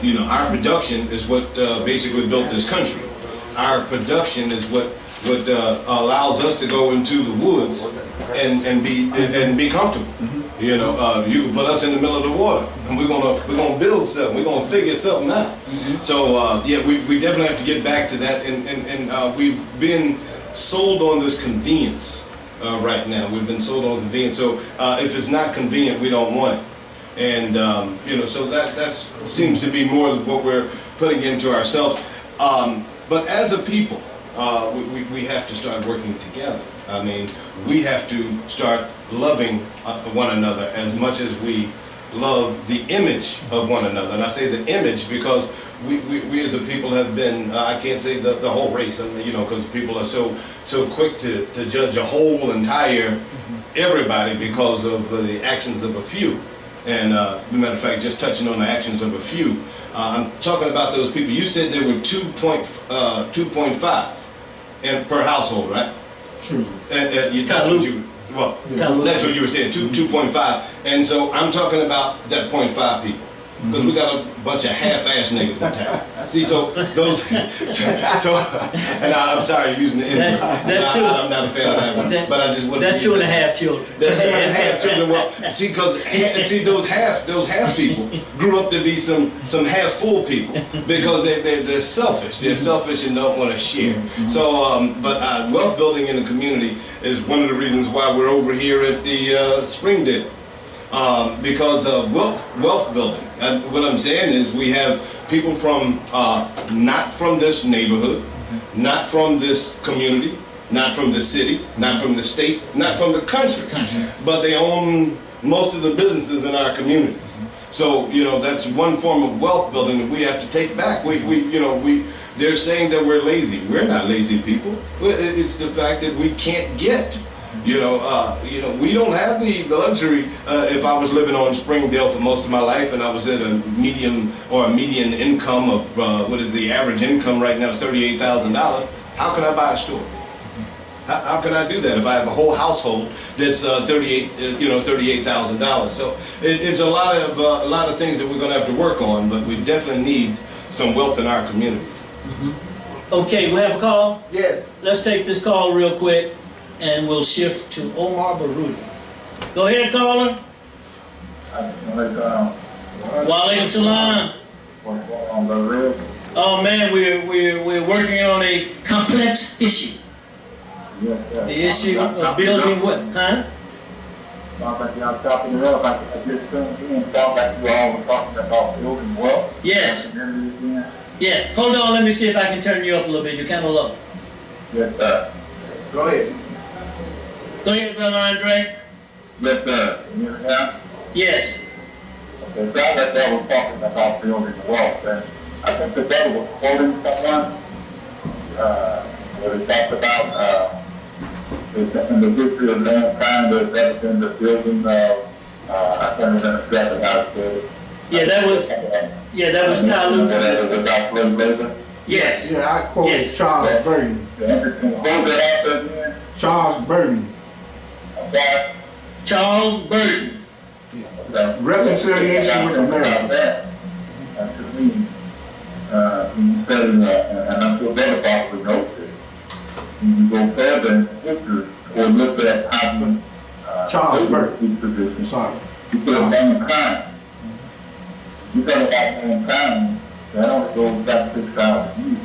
You know, our production is what basically built this country. Our production is what allows us to go into the woods and be comfortable. You know, you can put us in the middle of the water, and we're gonna build something. We're gonna figure something out. So yeah, we definitely have to get back to that. And we've been sold on this convenience right now. We've been sold on convenience. So if it's not convenient, we don't want it. And you know, so that seems to be more of what we're putting into ourselves. But as a people, we have to start working together. I mean, we have to start loving one another as much as we love the image of one another. And I say the image because we as a people have been, I can't say the whole race, I mean, you know, because people are so quick to judge a whole entire everybody because of the actions of a few. And as a matter of fact, just touching on the actions of a few, I'm talking about those people. You said there were 2.5 and per household, right? True. And that's what you, well, that's what you were saying, 2.5. And so I'm talking about that 0.5 people. Because we got a bunch of half-ass niggas in town. See, so those, and I'm sorry using the N-word. That's two. I'm not a fan of that one, but I just want to. That's 2.5 children. That's 2.5 children. Well, see, because those half people grew up to be some half full people because they're selfish. They're selfish and don't want to share. So, but wealth building in the community is one of the reasons why we're over here at the Springdale. Because of wealth building. And what I'm saying is we have people from not from this neighborhood, not from this community, not from the city, not from the state, not from the country. But they own most of the businesses in our communities. So, you know, that's one form of wealth building that we have to take back. They're saying that we're lazy. We're not lazy people. It's the fact that we can't get. We don't have the luxury. If I was living on Springdale for most of my life and I was at a medium or a median income of what is the average income right now is $38,000. How can I buy a store? How can I do that if I have a whole household that's $38,000? So it's a lot of things that we're going to have to work on, but we definitely need some wealth in our communities. Okay, we have a call? Yes. Let's take this call real quick. And we'll shift to Omar Baruti. Go ahead, caller. Walaikum salam. Oh man, we're working on a complex issue. The issue of building what? Huh? Yes. Yes. Hold on, let me see if I can turn you up a little bit. You're kind of low. Yes, sir. Go ahead. Go ahead, Brother Andre. Yes, sir. You hear me now? Yes. Okay, so that was talking about building wealth, and I think the devil was quoting someone where he talked about in the history of mankind there's been the building of I can't remember exactly how it said. That was Talut. Without slave labor. Yes. Yeah, I quoted Charles Burton. Charles Burton. Charles Burton. Reconciliation with America. And to me, when you say that, and I'm sure better probably knows this, when you go further in history or look at how Charles Burton. these positions, Sorry. you put mankind. You talk about mankind, that only goes back 6,000 years.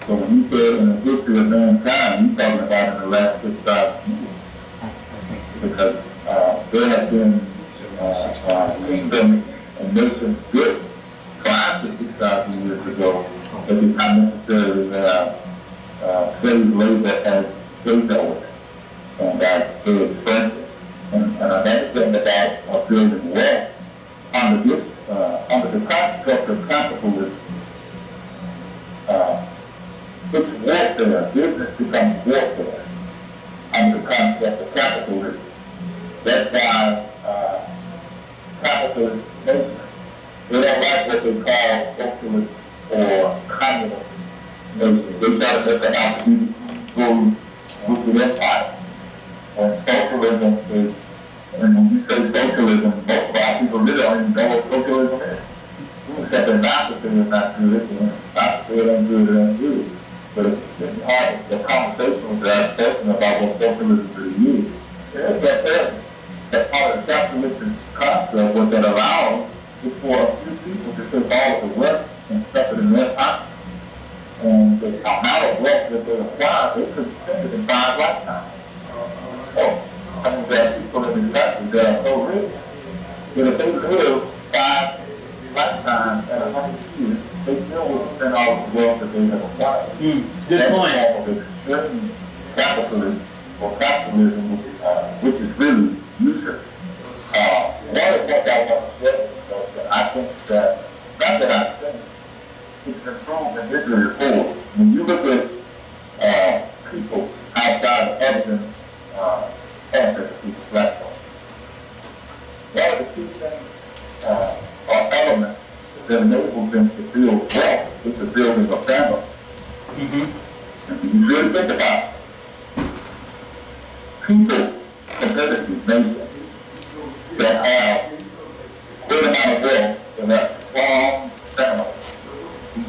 So when you say in the history of mankind, you're talking about in the last 6,000 years. Because there have been kingdoms and nations built prior to 6,000 years ago that did not necessarily have slave labor as they know it. And very expensive. And building wealth under this, under the concept of capitalism. It's warfare. Business becomes warfare under the concept of capitalism. That's why capitalist nations, they don't like what they call socialist or communist nations. They try to make an opportunity to go with the empire. When socialism is, and when you say socialism, most of our people really don't even know what socialism is. Except they're not to say it's not good, not to say it ain't good, it ain't good. But it's hard, the conversation with that person about what socialism really is. That's part of the capitalistic concept, what that allows is for a few people to take all of the wealth and stuff it in their pocket. And the amount of wealth that they acquire, they could spend it in 5 lifetimes. So, I mean, there are people in this country that are so rich that if they live 5 lifetimes at 100 years, they still would spend all of the wealth that they have acquired. Good point. That's a form of extreme capitalism or capitalism, which is really useless. One of the things I want to say is that I think that, not that I think, it's improved in Israel forward. When you look at people outside of evidence ancestry platform, one of the key things or elements that enables them to build wealth is the building of family. And you really think about it. People, competitive nations, that have a good amount of wealth, that have strong families. You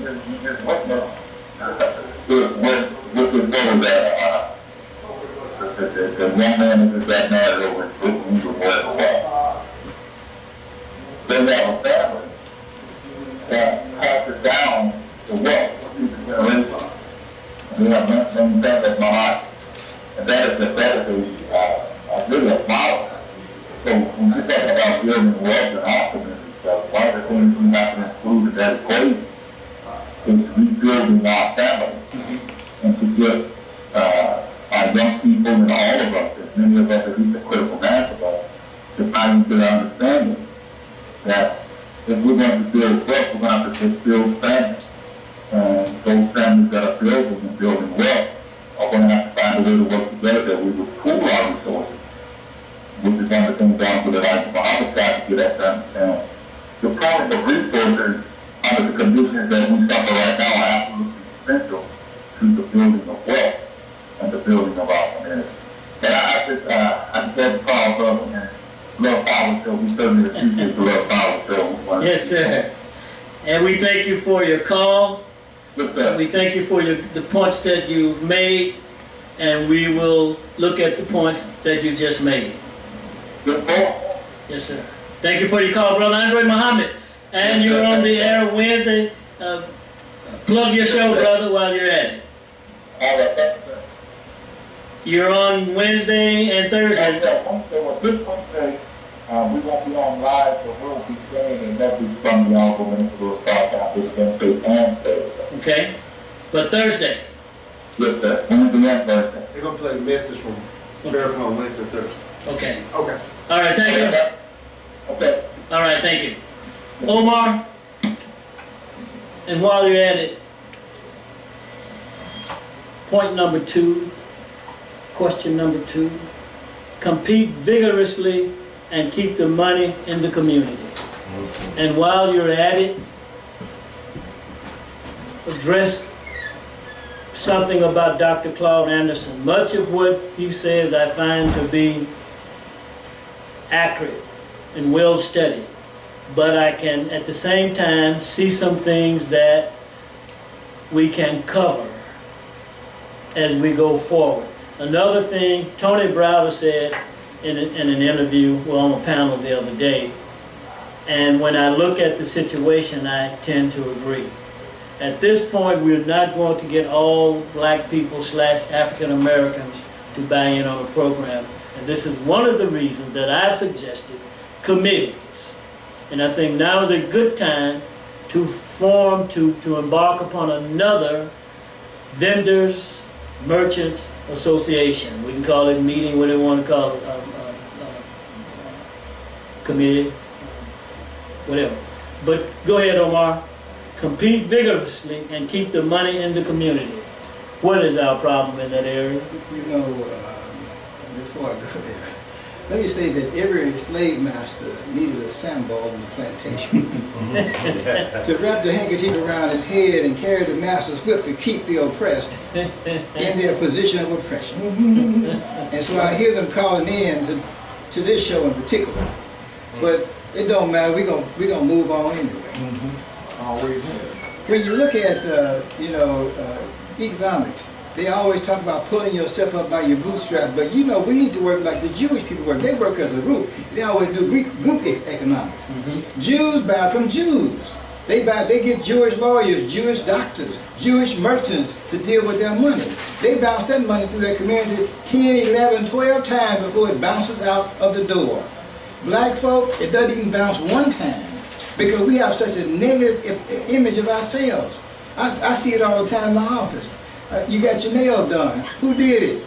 just witness with the know that the young man who got married over in Brooklyn was worth a while. They have a family that passes down the wealth to future generations. And we have maintained that my life. And that is really a model. So when you talk about building wealth and optimism and stuff, one of the things we have to include in that equation is rebuilding our family and to get our young people and all of us, as many of us, at least a critical mass of us, to find into the understanding that if we're going to build wealth, we're going to have to just build families. And those families that are building and building wealth are going to have to find a way to work together that we will pool our resources, which is one of the things down to the life of Muhammad tried to get us to understand. The pooling of resources under the conditions that we suffer right now are absolutely essential to the building of wealth and the building of our community. And I just said Paul Brother and Love Power Show. We certainly appreciate the Love Power Show. Yes, sir. And we thank you for your call. We thank you for the points that you've made, and we will look at the points that you just made. Yes, sir. Thank you for your call, Brother Andre Muhammad. And you're on the air Wednesday. Plug your show, brother, while you're at it. You're on Wednesday and Thursday. This Wednesday, we won't be on live, so we'll be staying in message from y'all going into the start out this Wednesday and Thursday. Okay. But Thursday? Yes, sir. Wednesday and Thursday. They're going to play the message from Verifone Wednesday and Thursday. Okay. Okay. All right, thank you. Okay. All right, thank you. Omar, and while you're at it, point number 2, question number 2, compete vigorously and keep the money in the community. And while you're at it, address something about Dr. Claude Anderson. Much of what he says I find to be accurate and well studied, but I can at the same time see some things that we can cover as we go forward. Another thing, Tony Browder said in an interview, well, on a panel the other day, and when I look at the situation, I tend to agree. At this point, we're not going to get all black people / African Americans to buy in on a program. And this is one of the reasons that I've suggested committees. And I think now is a good time to form, to embark upon another vendors, merchants association. We can call it meeting, whatever you want to call it, committee, whatever. But go ahead, Omar. Compete vigorously and keep the money in the community. What is our problem in that area? You know, before I go there, let me say that every slave master needed a sandball in the plantation to wrap the handkerchief around his head and carry the master's whip to keep the oppressed in their position of oppression. And so I hear them calling in to this show in particular. But it don't matter, we gonna move on anyway. Always have. When you look at, economics, they always talk about pulling yourself up by your bootstraps, but you know, we need to work like the Jewish people work. They work as a group. They always do group economics. Jews buy from Jews. They get Jewish lawyers, Jewish doctors, Jewish merchants to deal with their money. They bounce that money through their community 10, 11, 12 times before it bounces out of the door. Black folk, it doesn't even bounce one time because we have such a negative image of ourselves. I see it all the time in my office. You got your nails done. Who did it?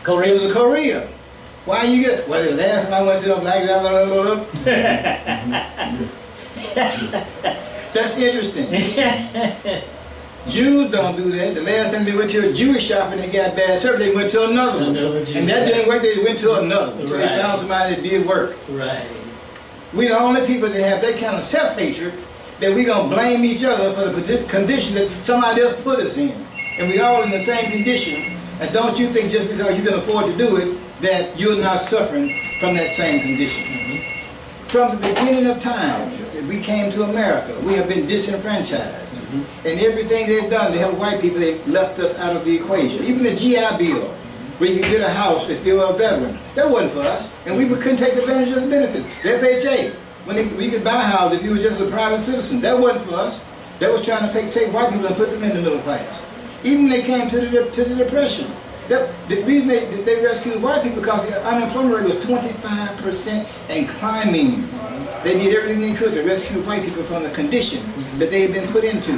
Korea. It was a Korea. Why you get? Well, the last time I went to a black That's interesting. Jews don't do that. The last time they went to a Jewish shop and they got bad service, they went to another one. And that didn't work, they went to another one. So they found somebody that did work. Right. We're the only people that have that kind of self-hatred that we're going to blame each other for the condition that somebody else put us in. And we all in the same condition. And don't you think just because you can afford to do it, that you're not suffering from that same condition. From the beginning of time, that we came to America, we have been disenfranchised. And everything they've done to help white people, they've left us out of the equation. Even the GI Bill, where you can get a house if you're a veteran, that wasn't for us. And we couldn't take advantage of the benefits. The FHA, we could buy a house if you were just a private citizen, that wasn't for us. That was trying to take white people and put them in the middle class. Even when they came to the Depression, the reason they rescued white people because the unemployment rate was 25% and climbing. They did everything they could to rescue white people from the condition that they had been put into.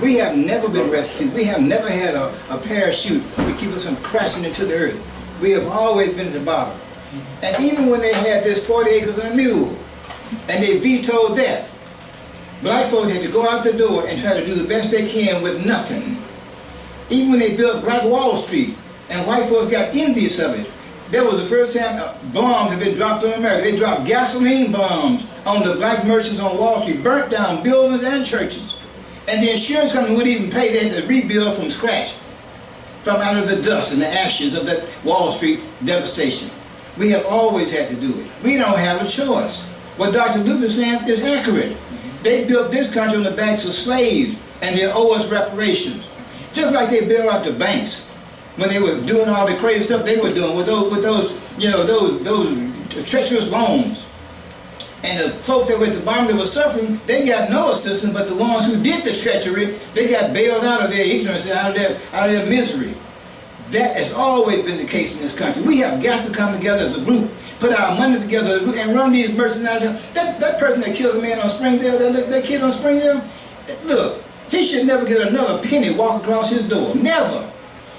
We have never been rescued. We have never had a parachute to keep us from crashing into the earth. We have always been at the bottom. And even when they had this 40 acres and a mule, and they vetoed that, black folks had to go out the door and try to do the best they can with nothing. Even when they built Black Wall Street, and white folks got envious of it, that was the first time bombs had been dropped on America. They dropped gasoline bombs on the black merchants on Wall Street, burnt down buildings and churches. And the insurance company wouldn't even pay. They had to rebuild from scratch, from out of the dust and the ashes of that Wall Street devastation. We have always had to do it. We don't have a choice. What Dr. Luther is saying is accurate. They built this country on the backs of slaves, and they owe us reparations. Just like they bailed out the banks when they were doing all the crazy stuff they were doing with those treacherous loans. And the folks that were at the bottom that were suffering, they got no assistance, but the ones who did the treachery, they got bailed out of their ignorance, out of their misery. That has always been the case in this country. We have got to come together as a group, put our money together and run these merchants out of town. That person that killed a man on Springdale, that kid on Springdale, look, he should never get another penny walk across his door. Never.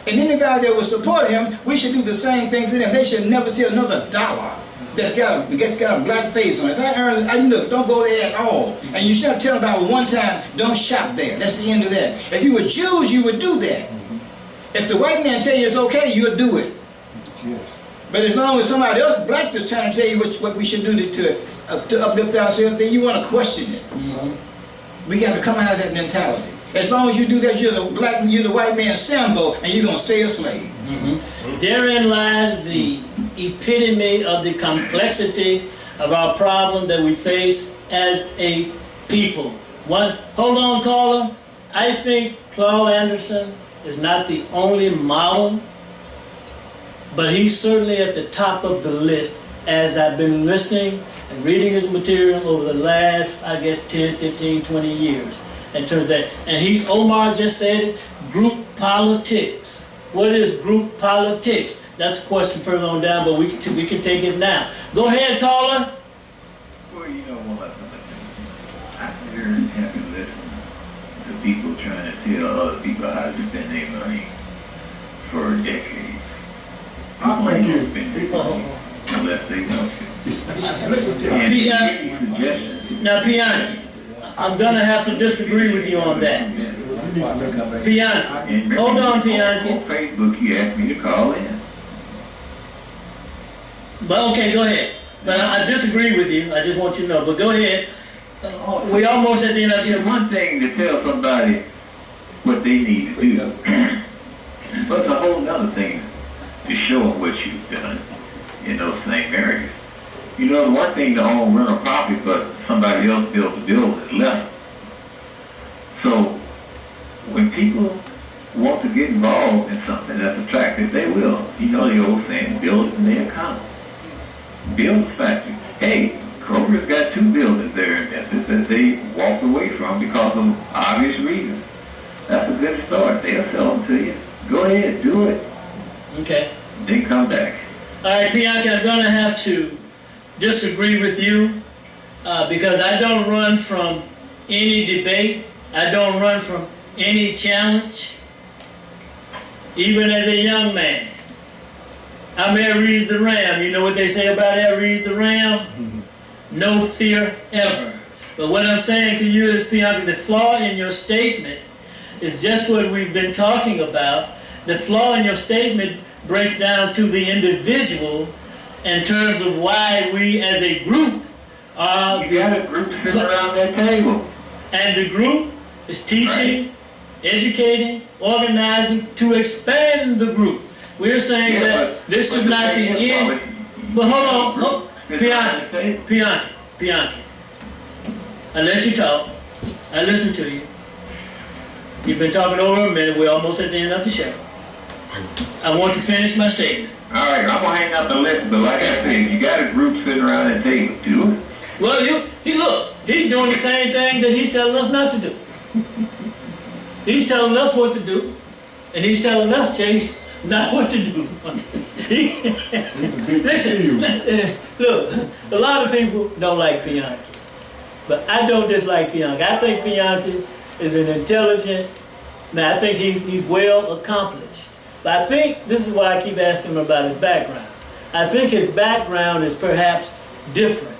And anybody that would support him, we should do the same thing to them. They should never see another dollar that's got a black face on it. Look, don't go there at all. And you should tell them about it one time, don't shop there. That's the end of that. If you were Jews, you would do that. If the white man tell you it's okay, you'll do it. Yes. But as long as somebody else, black, is trying to tell you what we should do to uplift ourselves, then you want to question it. We got to come out of that mentality. As long as you do that, you're the white man's Sambo, and you're going to stay a slave. Therein lies the epitome of the complexity of our problem that we face as a people. Hold on, caller. I think Claude Anderson is not the only model, but he's certainly at the top of the list as I've been listening and reading his material over the last, I guess, 10, 15, 20 years. In terms of that. And Omar just said it, group politics. What is group politics? That's a question further on down, but we can take it now. Go ahead, caller. Well, you know what? I hear and have to listen to people trying to tell other people how to spend their money for decades. I think spend their money unless they want to. And Now, Pianki, I'm gonna have to disagree with you on that. Pianki, hold on, Pianki. On Facebook, he asked me to call in. But okay, go ahead. But I disagree with you. I just want you to know. But go ahead. We almost at the end of the It's one thing to tell somebody what they need to do, but it's a whole other thing to show them what you've done in those same areas. You know, the one thing to own rental property, but somebody else builds a building is left. So when people want to get involved in something that's attractive, they will. You know the old saying, build it and they come. Build a factory. Hey, Kroger's got 2 buildings there in Memphis that they walked away from because of obvious reasons. That's a good start. They'll sell them to you. Go ahead, do it. Okay. Then come back. All right, Pianki, I'm going to have to disagree with you because I don't run from any debate. I don't run from any challenge. Even as a young man, I'm Aries the Ram. You know what they say about Aries the Ram? No fear ever. But what I'm saying to you is, Pianki, the flaw in your statement is just what we've been talking about. The flaw in your statement breaks down to the individual in terms of why we as a group are... You got a group sitting around that table. And the group is teaching, educating, organizing to expand the group. We're saying that this is not the end. But hold on, Pianki. I let you talk. I listened to you. You've been talking over a minute. We're almost at the end of the show. I want to finish my statement. All right, I'm going to hang up the list, but like I said, you got a group sitting around that table. Do it. Well, look, he's doing the same thing that he's telling us not to do. He's telling us what to do, and he's telling us, Chase, not what to do. Listen, look, a lot of people don't like Pianki, but I don't dislike Pianki. I think Pianki is an intelligent man. I think he's well accomplished. But I think this is why I keep asking him about his background. I think his background is perhaps different.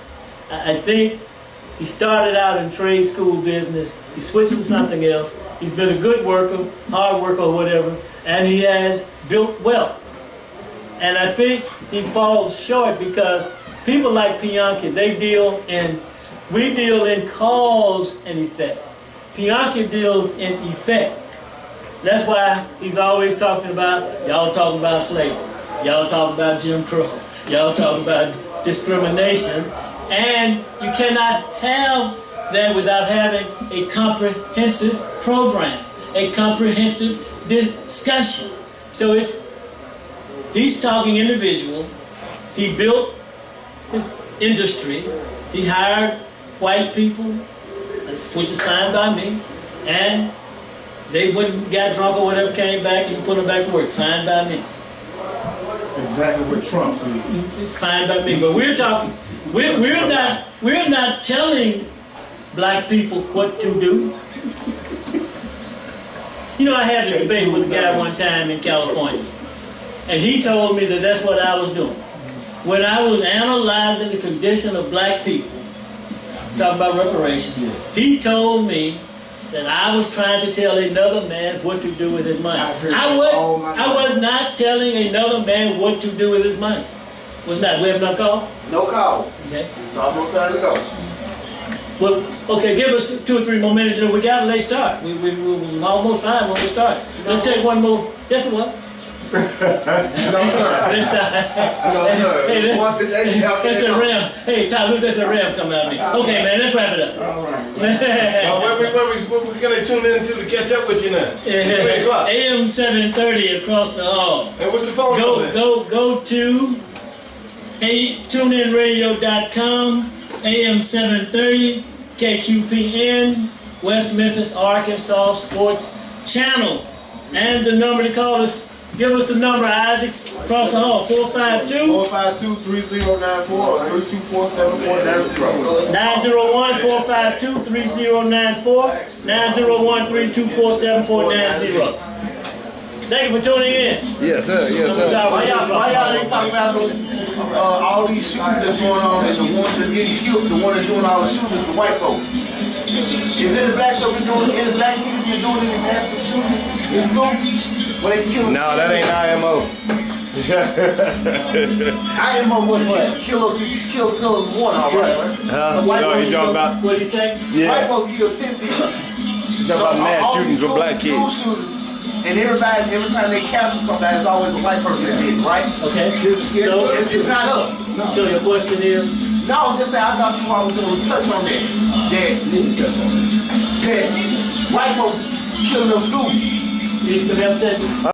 I think he started out in trade school business. He switched to something else. He's been a good worker, hard worker or whatever, and he has built wealth. And I think he falls short because people like Pianki, we deal in cause and effect. Pianki deals in effect. That's why he's always talking about, y'all talking about slavery, y'all talking about Jim Crow, y'all talking about discrimination, and you cannot have that without having a comprehensive program, a comprehensive discussion. So he's talking individual. He built his industry. He hired white people, which is signed by me, and they wouldn't got drunk or whatever, came back, and he put them back to work. Signed by me. Exactly what Trump said. Signed by me. But we're talking. We're not telling black people what to do. You know, I had a debate with a guy one time in California, and he told me that that's what I was doing. When I was analyzing the condition of black people, talking about reparations, he told me that I was trying to tell another man what to do with his money. I was not telling another man what to do with his money. Was not. We have enough call? No call. Okay. It's almost time to go. Well, okay, give us 2 or 3 more minutes and we got a late start. We was almost time when we started. Let's take one more. Yes, it was. No, sir. Let's start. No, sir. Hey, that's a ram. Hey, Talut, that's a ram coming out of me. Okay, man, let's wrap it up. All right. Where we gonna tune into to catch up with you now? 3 o'clock. AM 730 across the hall. And what's the phone number? Go to TuneInRadio.com, AM 730, KQPN, West Memphis, Arkansas Sports Channel. And the number to call us, give us the number, Isaac, across the hall, 452-3094 or 324-7490. 901-452-3094, 901-324-7490. Thank you for tuning in. Yes, sir. Yes, sir. Why y'all ain't talking about all these shootings that's going on and the ones that's getting killed, the one that's doing all the shootings, the white folks? Is any black show been doing, any black kids been doing any massive shootings in school? Well, they killing. No, that ain't IMO. IMO what? Kill one, all right? No, you talking about? What do you say? Yeah. White folks kill 10 people. You talking about mass shootings with black School kids? shootings, and every time they capture somebody, it's always a white person that did it, right? Okay. So it's not us. No. So your question is? No, I'm just saying, I thought you all was going to touch on that. That white folks killing those schools. You need some help, Cedric?